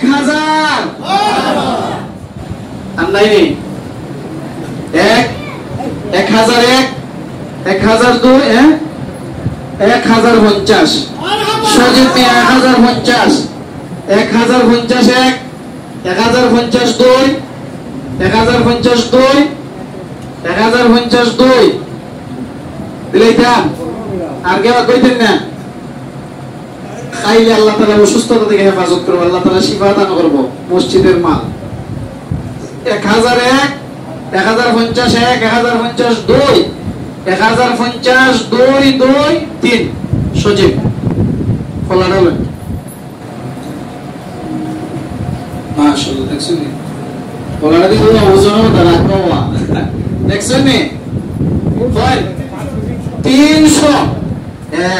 1000 আর নাই নেই 1001 1002 1050 সজীব মিয়া 1050 1050 এক 1050 দুই 1050 দুই 1050 দুই দিলাইতাম আর কেউ কইতেন না খাইলে আল্লাহ তাআলা অসুস্থতা থেকে হেফাজত করবে আল্লাহ তাআলা শিফা দান করব মসজিদের মাল 1001 1050 এক 1050 দুই 1050 দুই দুই তিন সজীব ফলাটা হলেন মাশাআল্লাহ দেখছেন ফলাটা দিয়ে ওজন হতো রাখবো দেখছেন নি বল 300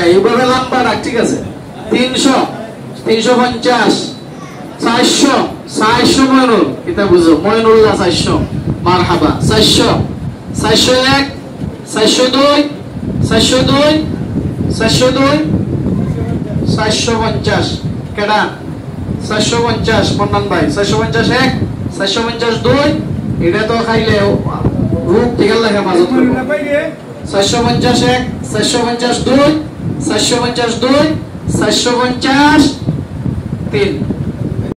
এইভাবে লম্বা রাখ ঠিক আছে 300 350 400 400 ময়নুল এটা বুঝো ময়নুল্লাহ 400 মারহাবা 400 401 402 402 402 450 কেডা 450 পন্নান ভাই 450 এক 450 দুই এটা তো খাইলে রূপ থেকে আল্লাহ হেফাজত করবে 450 এক 450 দুই 450 দুই 450 তিন